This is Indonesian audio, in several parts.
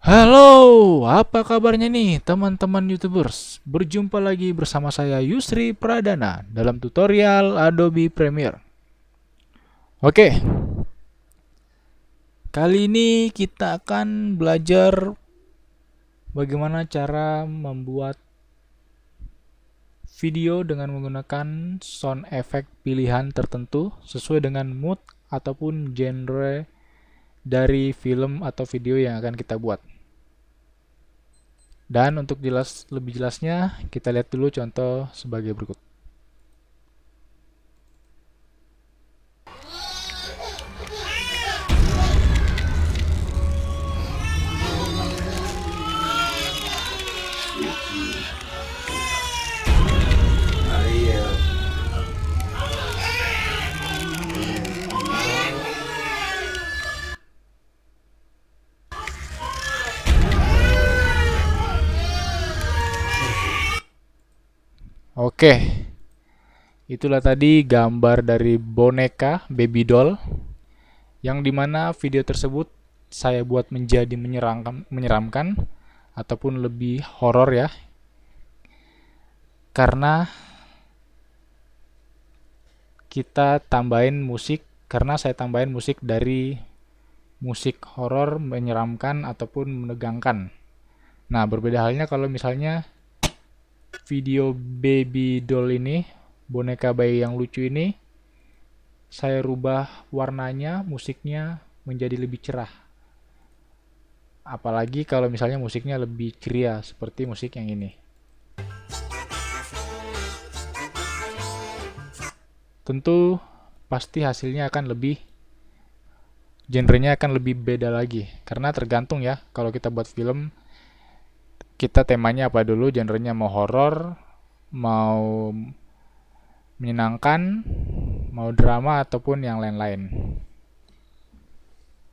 Halo, apa kabarnya nih teman-teman YouTubers? Berjumpa lagi bersama saya Yusri Pradana dalam tutorial Adobe Premiere. Oke, kali ini kita akan belajar bagaimana cara membuat video dengan menggunakan sound effect pilihan tertentu sesuai dengan mood ataupun genre dari film atau video yang akan kita buat. Dan untuk lebih jelasnya, kita lihat dulu contoh sebagai berikut. Oke, itulah tadi gambar dari boneka baby doll yang dimana video tersebut saya buat menjadi menyeramkan ataupun lebih horor ya, karena saya tambahin musik dari musik horor menyeramkan ataupun menegangkan. Nah, berbeda halnya kalau misalnya video baby doll ini, boneka bayi yang lucu ini, saya rubah warnanya, musiknya menjadi lebih cerah. Apalagi kalau misalnya musiknya lebih ceria seperti musik yang ini. Tentu pasti hasilnya akan genrenya akan lebih beda lagi. Karena tergantung ya, kalau kita buat film, kita temanya apa dulu, genrenya mau horor, mau menyenangkan, mau drama ataupun yang lain-lain.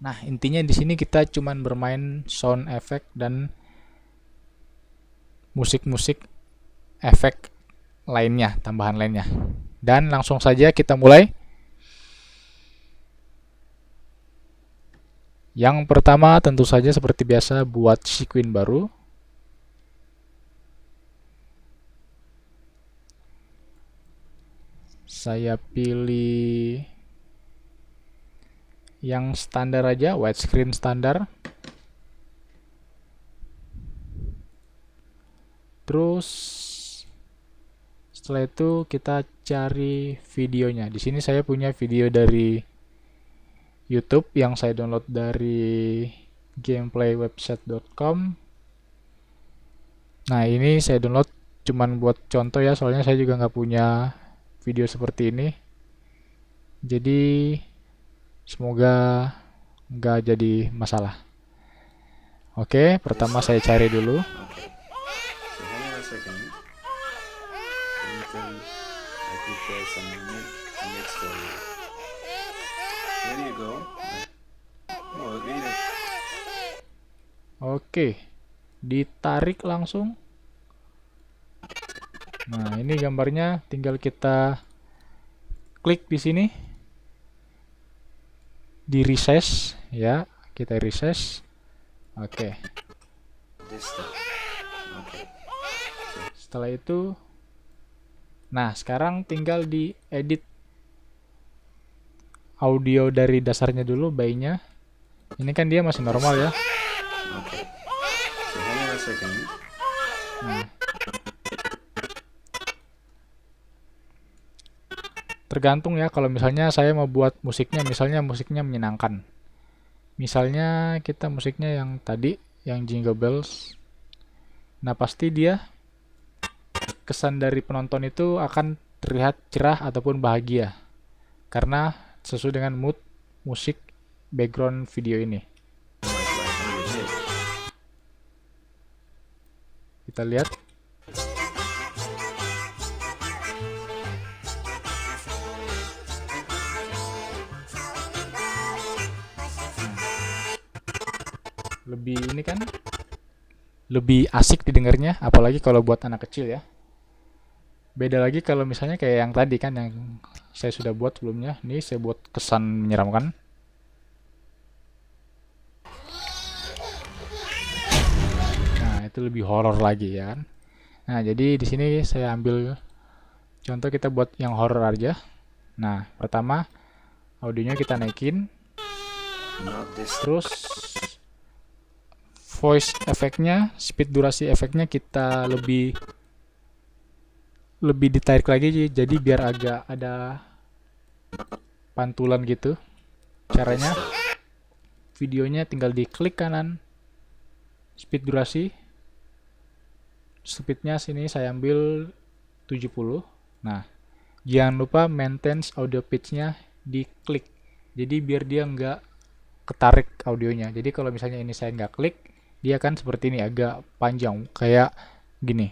Nah, intinya di sini kita cuman bermain sound effect dan musik-musik efek lainnya, tambahan lainnya. Dan langsung saja kita mulai. Yang pertama tentu saja seperti biasa buat sequence baru. Saya pilih yang standar aja, widescreen standar. Terus setelah itu kita cari videonya. Di sini saya punya video dari YouTube yang saya download dari gameplaywebsite.com. Nah, ini saya download cuman buat contoh ya, soalnya saya juga nggak punya video seperti ini. Jadi semoga nggak jadi masalah. Oke, pertama saya cari dulu. Oke, ditarik langsung. Nah, ini gambarnya, tinggal kita klik di sini, di resize ya, kita resize. Oke. Setelah itu, nah sekarang tinggal diedit audio dari dasarnya dulu, bayinya. Ini kan dia masih normal ya. Nah, tergantung ya, kalau misalnya saya mau buat musiknya, misalnya musiknya menyenangkan. Misalnya kita musiknya yang tadi, yang Jingle Bells. Nah, pasti dia kesan dari penonton itu akan terlihat cerah ataupun bahagia. Karena sesuai dengan mood musik background video ini. Kita lihat. Lebih ini kan, lebih asik didengarnya, apalagi kalau buat anak kecil ya. Beda lagi kalau misalnya kayak yang tadi kan, yang saya sudah buat sebelumnya. Ini saya buat kesan menyeramkan. itu lebih horor lagi ya kan. Nah, jadi di sini saya ambil contoh, kita buat yang horor aja. Nah, pertama audionya kita naikin, terus voice efeknya, speed durasi efeknya kita lebih ditarik lagi, jadi biar agak ada pantulan gitu. Caranya videonya tinggal diklik kanan, speed durasi, speednya sini saya ambil 70. Nah, jangan lupa maintain audio pitch-nya diklik, jadi biar dia nggak ketarik audionya. Jadi kalau misalnya ini saya nggak klik, dia kan seperti ini, agak panjang kayak gini.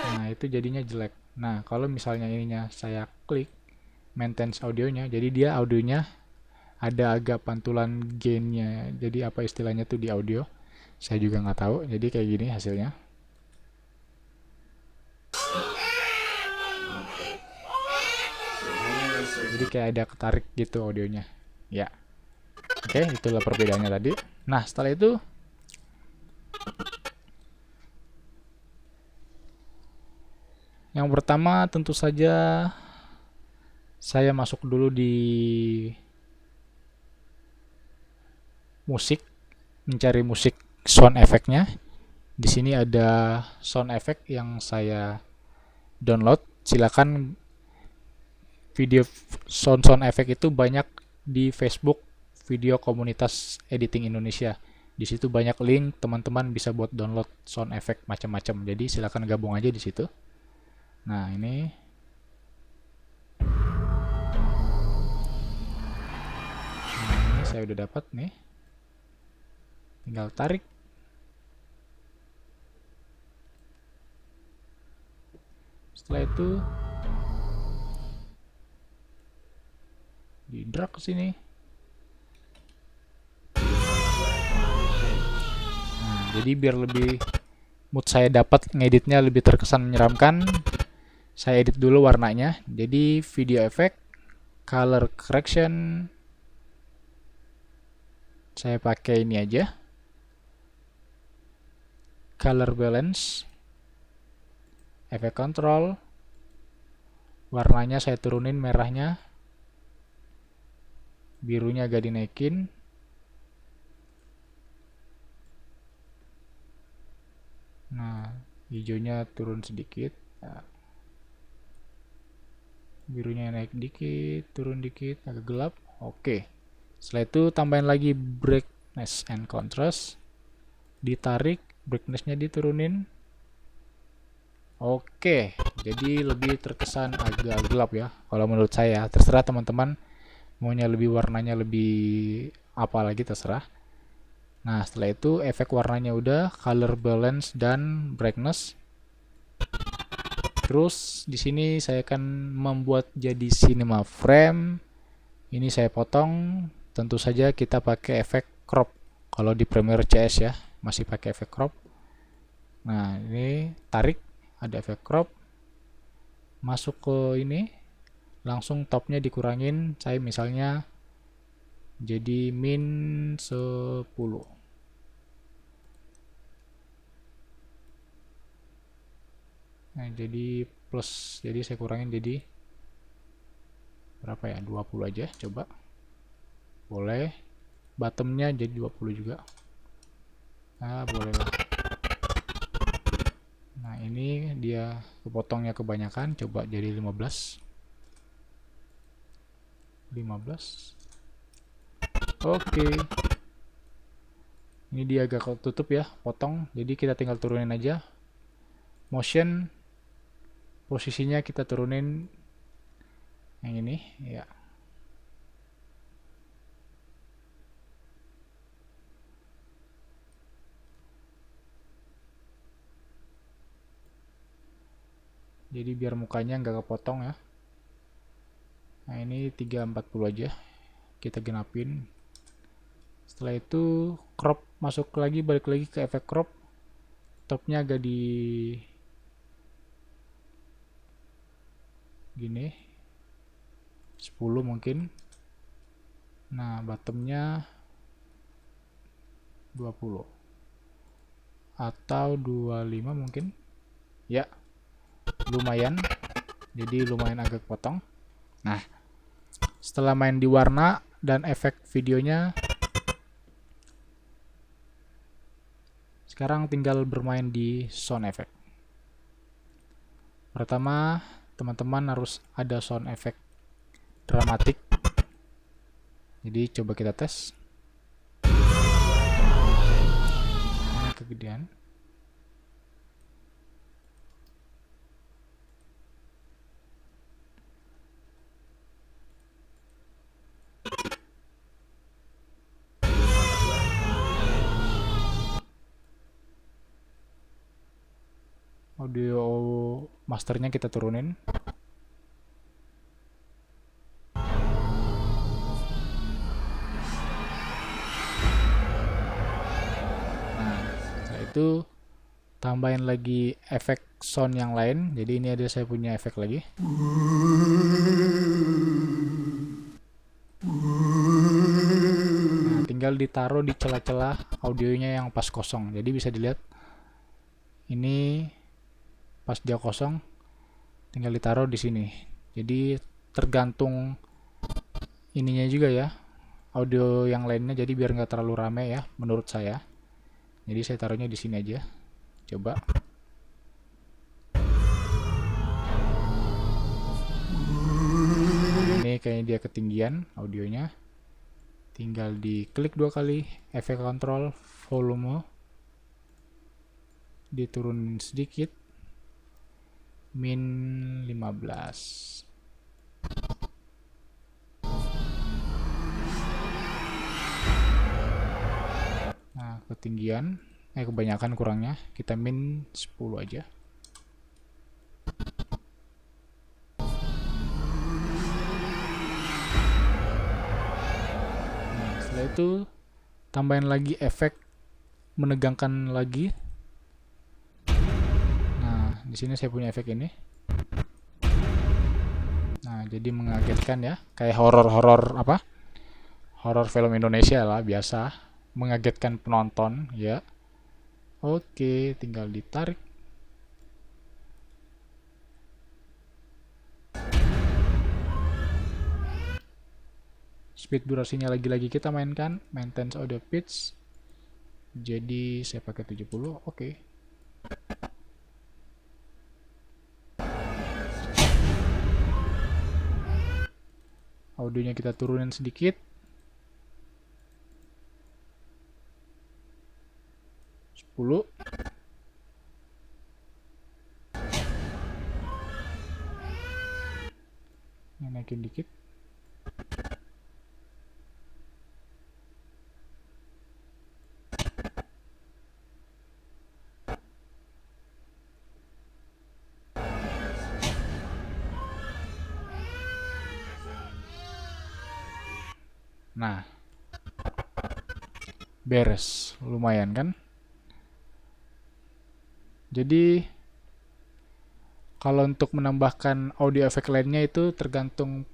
Nah, itu jadinya jelek. Nah, kalau misalnya ininya saya klik maintain audionya, jadi dia audionya ada agak pantulan gainnya. Jadi apa istilahnya tuh di audio, saya juga nggak tahu. Jadi kayak gini hasilnya. Jadi kayak ada ketarik gitu audionya ya. Oke, itulah perbedaannya tadi. Nah, setelah itu yang pertama tentu saja saya masuk dulu di musik, mencari musik sound efeknya. Di sini ada sound effect yang saya download. Silakan, video sound effect itu banyak di Facebook video komunitas editing Indonesia. Di situ banyak link, teman-teman bisa buat download sound effect macam-macam. Jadi silakan gabung aja di situ. Nah, ini saya udah dapat nih. Tinggal tarik. Setelah itu di drag ke sini. Nah, jadi biar lebih mood saya dapat ngeditnya lebih terkesan menyeramkan, saya edit dulu warnanya. Jadi video effect, color correction, saya pakai ini aja, color balance, efek control, warnanya saya turunin, merahnya, birunya agak dinaikin, nah hijaunya turun sedikit, nah, birunya naik dikit, turun dikit, agak gelap. Oke, setelah itu tambahin lagi brightness and contrast, ditarik, brightnessnya diturunin. Oke, jadi lebih terkesan agak gelap ya kalau menurut saya. Terserah teman-teman maunya lebih warnanya lebih apa lagi, terserah. Nah, setelah itu efek warnanya udah, color balance dan brightness. Terus di sini saya akan membuat jadi cinema frame. Ini saya potong. Tentu saja kita pakai efek crop. Kalau di Premiere CS ya, masih pakai efek crop. Nah, ini tarik, ada efek crop. Masuk ke ini, langsung topnya dikurangin. Saya misalnya jadi min 10. Nah, jadi plus, jadi saya kurangin jadi berapa ya, 20 aja, coba. Boleh. Bottomnya jadi 20 juga. Nah, boleh lah. Nah, ini dia kepotongnya kebanyakan, coba jadi 15. 15. Oke. Ini dia agak ketutup ya, potong. Jadi kita tinggal turunin aja. Motion, posisinya kita turunin yang ini ya. Jadi biar mukanya nggak kepotong ya. Nah, ini 340 aja, kita genapin. Setelah itu crop, masuk lagi, balik lagi ke efek crop. Topnya agak di gini, 10 mungkin. Nah, bottomnya 20 atau 25 mungkin ya, lumayan, jadi lumayan agak potong. Nah, setelah main di warna dan efek videonya, sekarang tinggal bermain di sound effect. Pertama, teman-teman harus ada sound effect dramatik. Jadi coba kita tes. Ini kegedean. Audio masternya kita turunin. Nah, setelah itu tambahin lagi efek sound yang lain. Jadi ini ada saya punya efek lagi. Nah, tinggal ditaruh di celah-celah audionya yang pas kosong. Jadi bisa dilihat ini pas dia kosong, tinggal ditaruh di sini. Jadi tergantung ininya juga ya, audio yang lainnya. Jadi biar nggak terlalu rame ya, menurut saya. Jadi saya taruhnya di sini aja. Coba. Ini kayaknya dia ketinggian audionya. Tinggal diklik 2 kali, efek kontrol, volume. Diturunin sedikit. Min 15. Nah, ketinggian, kebanyakan kurangnya, kita min 10 aja. Nah, setelah itu tambahin lagi efek menegangkan lagi. Nah, di sini saya punya efek ini. Nah, jadi mengagetkan ya, kayak horor-horor apa? Horor film Indonesia lah, biasa mengagetkan penonton ya. Oke, tinggal ditarik. Speed durasinya lagi-lagi kita mainkan, maintenance audio pitch. Jadi saya pakai 70, oke. Audionya kita turunin sedikit. Naikin dikit. Nah, beres, lumayan kan? Jadi kalau untuk menambahkan audio efek lainnya itu tergantung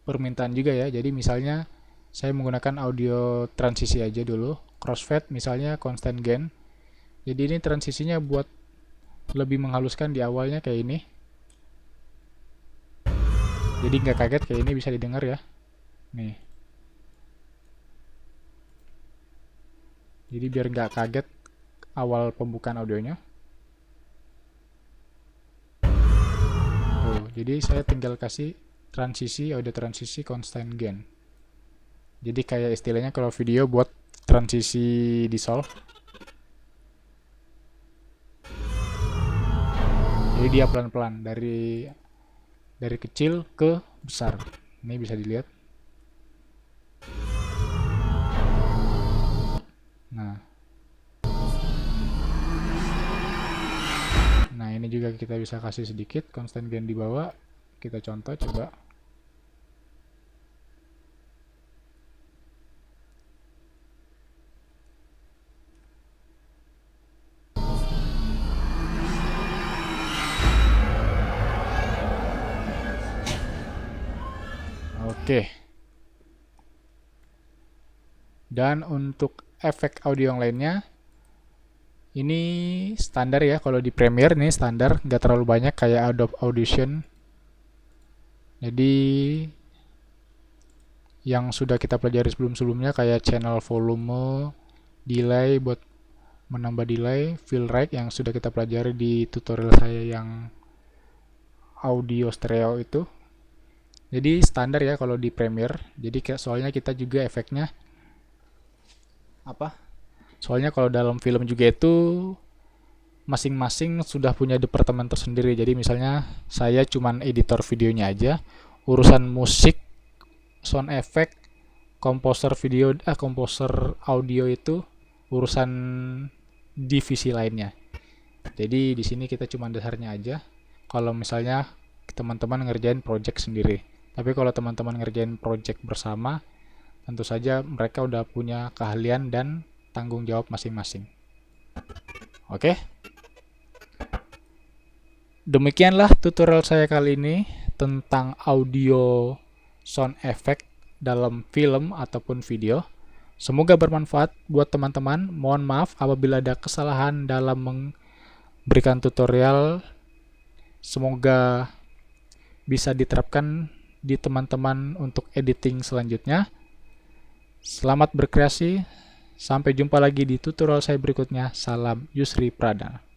permintaan juga ya. Jadi misalnya saya menggunakan audio transisi aja dulu, crossfade misalnya constant gain. Jadi ini transisinya buat lebih menghaluskan di awalnya kayak ini. Jadi nggak kaget, kayak ini bisa didengar ya. Nih. Jadi biar nggak kaget awal pembukaan audionya. Jadi saya tinggal kasih transisi, audio transisi constant gain. Jadi kayak istilahnya kalau video buat transisi dissolve. Jadi dia pelan-pelan dari kecil ke besar. Ini bisa dilihat. Nah, ini juga kita bisa kasih sedikit constant gain di bawah. Kita contoh coba. Oke. Dan untuk efek audio yang lainnya, ini standar ya. Kalau di Premiere ini standar, nggak terlalu banyak kayak Adobe Audition. Jadi yang sudah kita pelajari sebelum-sebelumnya kayak channel volume, delay buat menambah delay, fill rate yang sudah kita pelajari di tutorial saya yang audio stereo itu. Jadi standar ya kalau di Premiere. Jadi soalnya kita juga efeknya apa? Soalnya kalau dalam film juga itu masing-masing sudah punya departemen tersendiri. Jadi misalnya saya cuman editor videonya aja, urusan musik, sound effect, komposer audio itu urusan divisi lainnya. Jadi di sini kita cuma dasarnya aja. Kalau misalnya teman-teman ngerjain project sendiri. Tapi kalau teman-teman ngerjain project bersama, tentu saja mereka udah punya keahlian dan tanggung jawab masing-masing. Oke? Demikianlah tutorial saya kali ini tentang audio sound effect dalam film ataupun video. Semoga bermanfaat buat teman-teman. Mohon maaf apabila ada kesalahan dalam memberikan tutorial. Semoga bisa diterapkan di teman-teman untuk editing selanjutnya. Selamat berkreasi. Sampai jumpa lagi di tutorial saya berikutnya. Salam Yusri Pradana.